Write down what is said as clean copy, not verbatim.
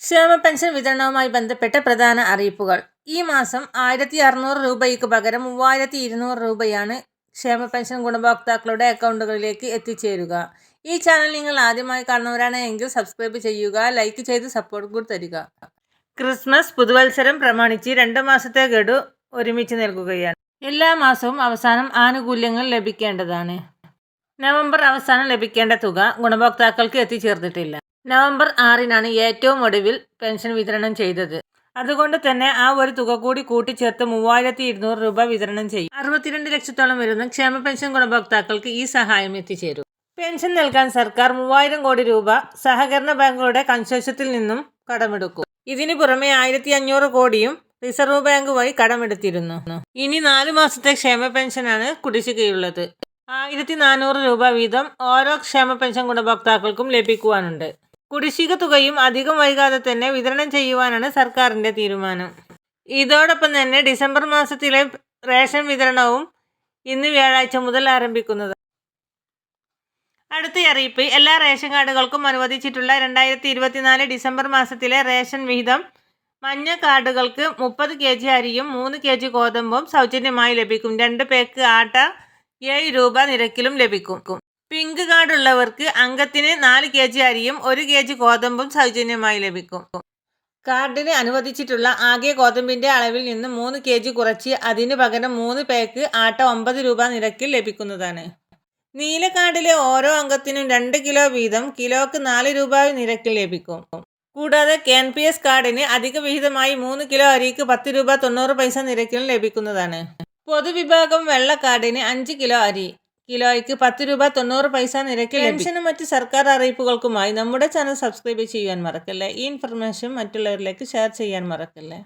ക്ഷേമ പെൻഷൻ വിതരണവുമായി ബന്ധപ്പെട്ട പ്രധാന അറിയിപ്പുകൾ. ഈ മാസം 1600 രൂപയ്ക്ക് പകരം 3200 രൂപയാണ് ക്ഷേമ പെൻഷൻ ഗുണഭോക്താക്കളുടെ അക്കൗണ്ടുകളിലേക്ക് എത്തിച്ചേരുക. ഈ ചാനൽ നിങ്ങൾ ആദ്യമായി കാണുന്നവരാണ് എങ്കിൽ സബ്സ്ക്രൈബ് ചെയ്യുക, ലൈക്ക് ചെയ്ത് സപ്പോർട്ട് കൂടി തരിക. ക്രിസ്മസ് പുതുവത്സരം പ്രമാണിച്ച് 2 മാസത്തെ ഗഡു ഒരുമിച്ച് നൽകുകയാണ്. എല്ലാ മാസവും അവസാനം ആനുകൂല്യങ്ങൾ ലഭിക്കേണ്ടതാണ്. നവംബർ അവസാനം ലഭിക്കേണ്ട തുക ഗുണഭോക്താക്കൾക്ക് എത്തിച്ചേർന്നിട്ടില്ല. നവംബർ 6-നാണ് ഏറ്റവും ഒടുവിൽ പെൻഷൻ വിതരണം ചെയ്തത്. അതുകൊണ്ട് തന്നെ ആ ഒരു തുക കൂടി കൂട്ടിച്ചേർത്ത് 3200 രൂപ വിതരണം ചെയ്യും. 62 ലക്ഷത്തോളം വരുന്ന ക്ഷേമ പെൻഷൻ ഗുണഭോക്താക്കൾക്ക് ഈ സഹായം എത്തിച്ചേരും. പെൻഷൻ നൽകാൻ സർക്കാർ 3000 കോടി രൂപ സഹകരണ ബാങ്കുകളുടെ കൺസോർഷ്യത്തിൽ നിന്നും കടമെടുക്കും. ഇതിനു പുറമെ 1500 കോടിയും റിസർവ് ബാങ്ക് വഴി കടമെടുത്തിരുന്നു. ഇനി 4 മാസത്തെ ക്ഷേമ പെൻഷനാണ് കുടിശ്ശികയുള്ളത്. 1400 രൂപ വീതം ഓരോ ക്ഷേമ പെൻഷൻ ഗുണഭോക്താക്കൾക്കും ലഭിക്കുവാനുണ്ട്. കുടിശ്ശിക തുകയും അധികം വൈകാതെ തന്നെ വിതരണം ചെയ്യുവാനാണ് സർക്കാരിന്റെ തീരുമാനം. ഇതോടൊപ്പം തന്നെ ഡിസംബർ മാസത്തിലെ റേഷൻ വിതരണവും ഇന്ന് വ്യാഴാഴ്ച മുതൽ ആരംഭിക്കുന്നത്. അടുത്ത അറിയിപ്പ്. എല്ലാ റേഷൻ കാർഡുകൾക്കും അനുവദിച്ചിട്ടുള്ള 2024 ഡിസംബർ മാസത്തിലെ റേഷൻ വിഹിതം മഞ്ഞ കാർഡുകൾക്ക് 30 kg അരിയും 3 kg ഗോതമ്പും സൗജന്യമായി ലഭിക്കും. 2 പേക്ക് ആട്ട 7 രൂപ നിരക്കിലും ലഭിക്കും. പിങ്ക് കാർഡ് ഉള്ളവർക്ക് അംഗത്തിന് 4 kg അരിയും 1 kg ഗോതമ്പും സൗജന്യമായി ലഭിക്കും. കാർഡിന് അനുവദിച്ചിട്ടുള്ള ആകെ ഗോതമ്പിന്റെ അളവിൽ നിന്ന് 3 kg കുറച്ച് അതിന് പകരം 3 പേക്ക് ആട്ട 9 രൂപ നിരക്കിൽ ലഭിക്കുന്നതാണ്. നീല കാർഡിലെ ഓരോ അംഗത്തിനും 2 കിലോ വീതം കിലോക്ക് 4 രൂപ നിരക്കിൽ ലഭിക്കും. കൂടാതെ KNPS കാർഡിന് അധിക വിഹിതമായി 3 കിലോ അരിക്ക് 10 രൂപ 90 പൈസ നിരക്കിലും ലഭിക്കുന്നതാണ്. പൊതുവിഭാഗം വെള്ള കാർഡിന് 5 കിലോ അരി കിലോയ്ക്ക് 10 രൂപ 90 പൈസ നിരക്കിൽ ലഭിക്കും. പെൻഷനും മറ്റ് സർക്കാർ അറിയിപ്പുകൾക്കുമായി നമ്മുടെ ചാനൽ സബ്സ്ക്രൈബ് ചെയ്യാൻ മറക്കല്ലേ. ഈ ഇൻഫർമേഷൻ മറ്റുള്ളവരിലേക്ക് ഷെയർ ചെയ്യാൻ മറക്കല്ലേ.